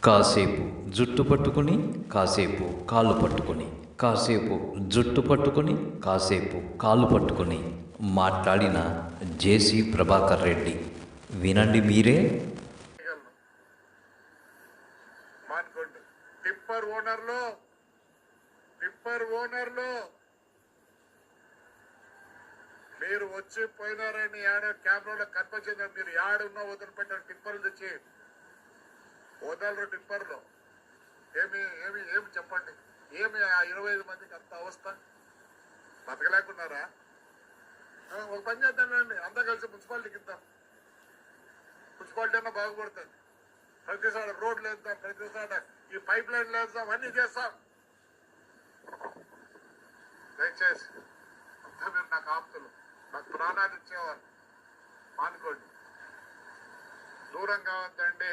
కాసేపు జుట్టు పట్టుకుని కాసేపు కాళ్ళు పట్టుకొని కాసేపు జుట్టు పట్టుకొని కాసేపు కాళ్ళు పట్టుకొని మాట్లాడిన జేసీ ప్రభాకర్ రెడ్డి. వినండి మీరే. మానుకోండి. టిప్పర్ ఓనర్లు మీరు వచ్చి పోయినారని కెమెరాలో కనిపించింది. మీరు యాడున్నా వదిలిపెట్టారు. టిప్పర్లు తెచ్చి వదలరు. టిప్పర్లు ఏమి ఏమి ఏమి చెప్పండి. ఏమి ఆ 25 మందికి అంత అవస్థ బతకలేకున్నారా? ఒక పని చేద్దామండి, అంతా కలిసి మున్సిపాలిటీకి ఇద్దాం. మున్సిపాలిటీ అన్నా బాగుపడుతుంది. ప్రతిసారి రోడ్లు వేద్దాం, ప్రతిసారి ఈ పైప్ లైన్లు వేద్దాం, అన్నీ చేస్తాం. దయచేసి అంతా మీరు నాకు ఆప్తులు, నాకు ప్రాణాలు ఇచ్చేవారు. మానుకోండి. దూరంగా వద్దండి.